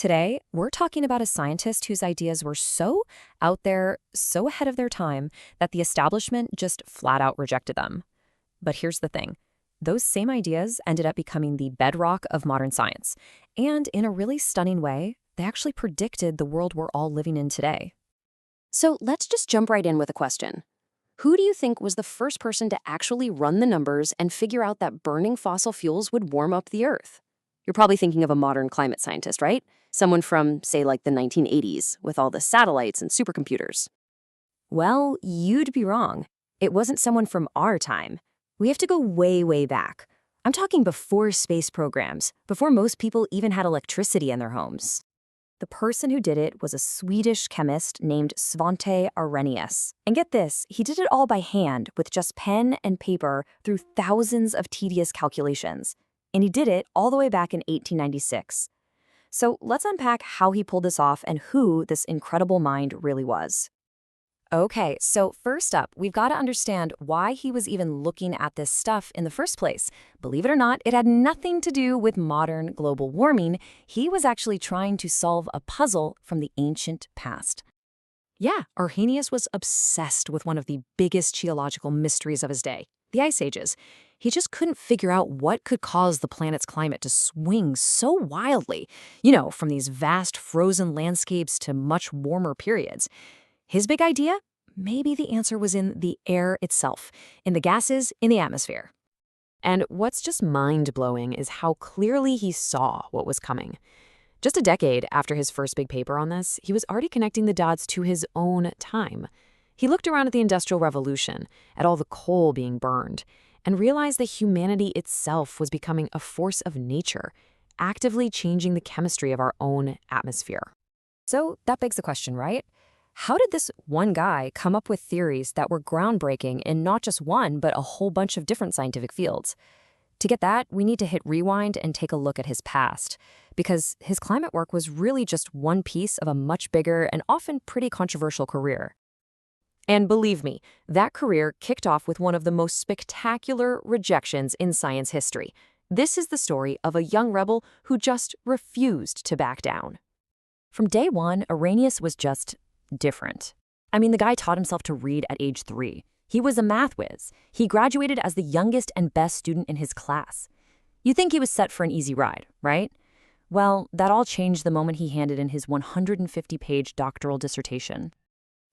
Today, we're talking about a scientist whose ideas were so out there, so ahead of their time, that the establishment just flat out rejected them. But here's the thing. Those same ideas ended up becoming the bedrock of modern science. And in a really stunning way, they actually predicted the world we're all living in today. So let's just jump right in with a question. Who do you think was the first person to actually run the numbers and figure out that burning fossil fuels would warm up the Earth? You're probably thinking of a modern climate scientist, right? Someone from, say, like the 1980s, with all the satellites and supercomputers. Well, you'd be wrong. It wasn't someone from our time. We have to go way, way back. I'm talking before space programs, before most people even had electricity in their homes. The person who did it was a Swedish chemist named Svante Arrhenius. And get this, he did it all by hand with just pen and paper through thousands of tedious calculations. And he did it all the way back in 1896. So let's unpack how he pulled this off and who this incredible mind really was. Okay, so first up, we've got to understand why he was even looking at this stuff in the first place. Believe it or not, it had nothing to do with modern global warming. He was actually trying to solve a puzzle from the ancient past. Yeah, Arrhenius was obsessed with one of the biggest geological mysteries of his day, the Ice Ages. He just couldn't figure out what could cause the planet's climate to swing so wildly, from these vast frozen landscapes to much warmer periods. His big idea? Maybe the answer was in the air itself, in the gases in the atmosphere. And what's just mind-blowing is how clearly he saw what was coming. Just a decade after his first big paper on this, he was already connecting the dots to his own time. He looked around at the Industrial Revolution, at all the coal being burned, and realized that humanity itself was becoming a force of nature, actively changing the chemistry of our own atmosphere. So that begs the question, right? How did this one guy come up with theories that were groundbreaking in not just one, but a whole bunch of different scientific fields? To get that, we need to hit rewind and take a look at his past, because his climate work was really just one piece of a much bigger and often pretty controversial career. And believe me, that career kicked off with one of the most spectacular rejections in science history. This is the story of a young rebel who just refused to back down. From day one, Arrhenius was just different. I mean, the guy taught himself to read at age 3. He was a math whiz. He graduated as the youngest and best student in his class. You'd think he was set for an easy ride, right? Well, that all changed the moment he handed in his 150-page doctoral dissertation.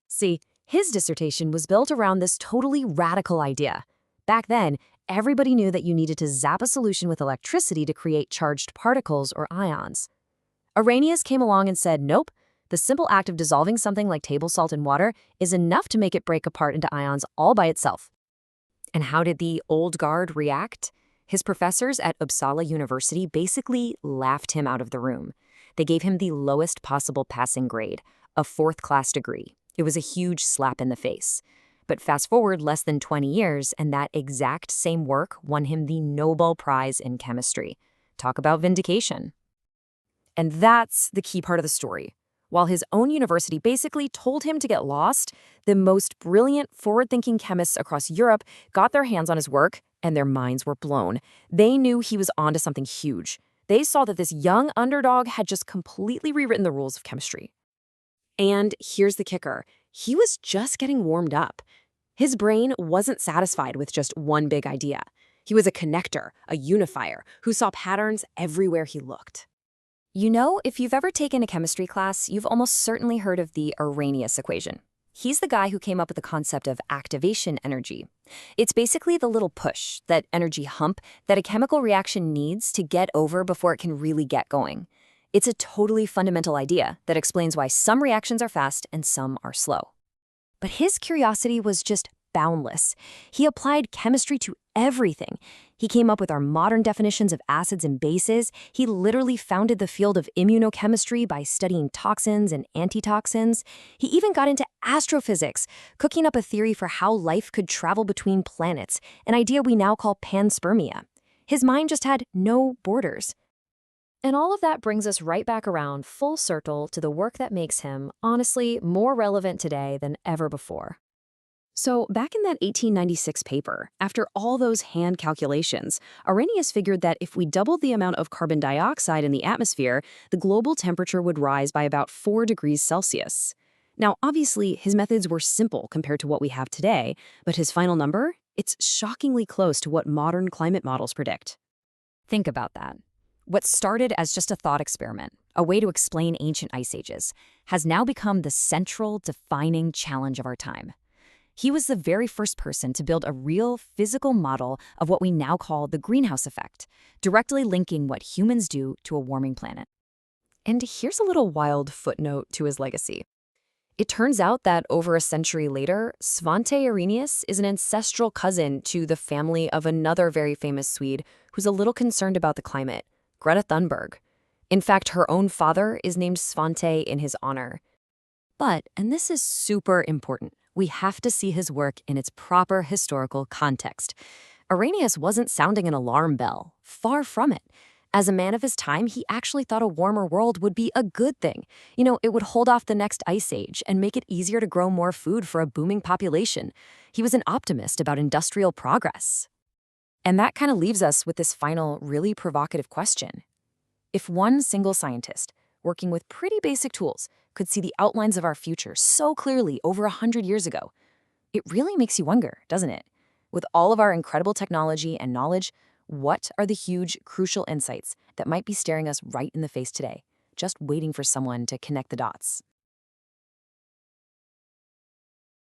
See, his dissertation was built around this totally radical idea. Back then, everybody knew that you needed to zap a solution with electricity to create charged particles or ions. Arrhenius came along and said, nope, the simple act of dissolving something like table salt in water is enough to make it break apart into ions all by itself. And how did the old guard react? His professors at Uppsala University basically laughed him out of the room. They gave him the lowest possible passing grade, a 4th-class degree. It was a huge slap in the face. But fast forward less than 20 years, and that exact same work won him the Nobel Prize in Chemistry. Talk about vindication. And that's the key part of the story. While his own university basically told him to get lost, the most brilliant, forward-thinking chemists across Europe got their hands on his work, and their minds were blown. They knew he was onto something huge. They saw that this young underdog had just completely rewritten the rules of chemistry. And here's the kicker. He was just getting warmed up. His brain wasn't satisfied with just one big idea. He was a connector, a unifier, who saw patterns everywhere he looked. If you've ever taken a chemistry class, you've almost certainly heard of the Arrhenius equation. He's the guy who came up with the concept of activation energy. It's basically the little push, that energy hump, that a chemical reaction needs to get over before it can really get going. It's a totally fundamental idea that explains why some reactions are fast and some are slow. But his curiosity was just boundless. He applied chemistry to everything. He came up with our modern definitions of acids and bases. He literally founded the field of immunochemistry by studying toxins and antitoxins. He even got into astrophysics, cooking up a theory for how life could travel between planets, an idea we now call panspermia. His mind just had no borders. And all of that brings us right back around full circle to the work that makes him, honestly, more relevant today than ever before. So, back in that 1896 paper, after all those hand calculations, Arrhenius figured that if we doubled the amount of carbon dioxide in the atmosphere, the global temperature would rise by about 4 degrees Celsius. Now, obviously, his methods were simple compared to what we have today, but his final number? It's shockingly close to what modern climate models predict. Think about that. What started as just a thought experiment, a way to explain ancient ice ages, has now become the central, defining challenge of our time. He was the very first person to build a real physical model of what we now call the greenhouse effect, directly linking what humans do to a warming planet. And here's a little wild footnote to his legacy. It turns out that over a century later, Svante Arrhenius is an ancestral cousin to the family of another very famous Swede who's a little concerned about the climate, Greta Thunberg. In fact, her own father is named Svante in his honor. But, and this is super important, we have to see his work in its proper historical context. Arrhenius wasn't sounding an alarm bell. Far from it. As a man of his time, he actually thought a warmer world would be a good thing. It would hold off the next ice age and make it easier to grow more food for a booming population. He was an optimist about industrial progress. And that kind of leaves us with this final, really provocative question. If one single scientist, working with pretty basic tools, could see the outlines of our future so clearly over 100 years ago, it really makes you wonder, doesn't it? With all of our incredible technology and knowledge, what are the huge, crucial insights that might be staring us right in the face today, just waiting for someone to connect the dots?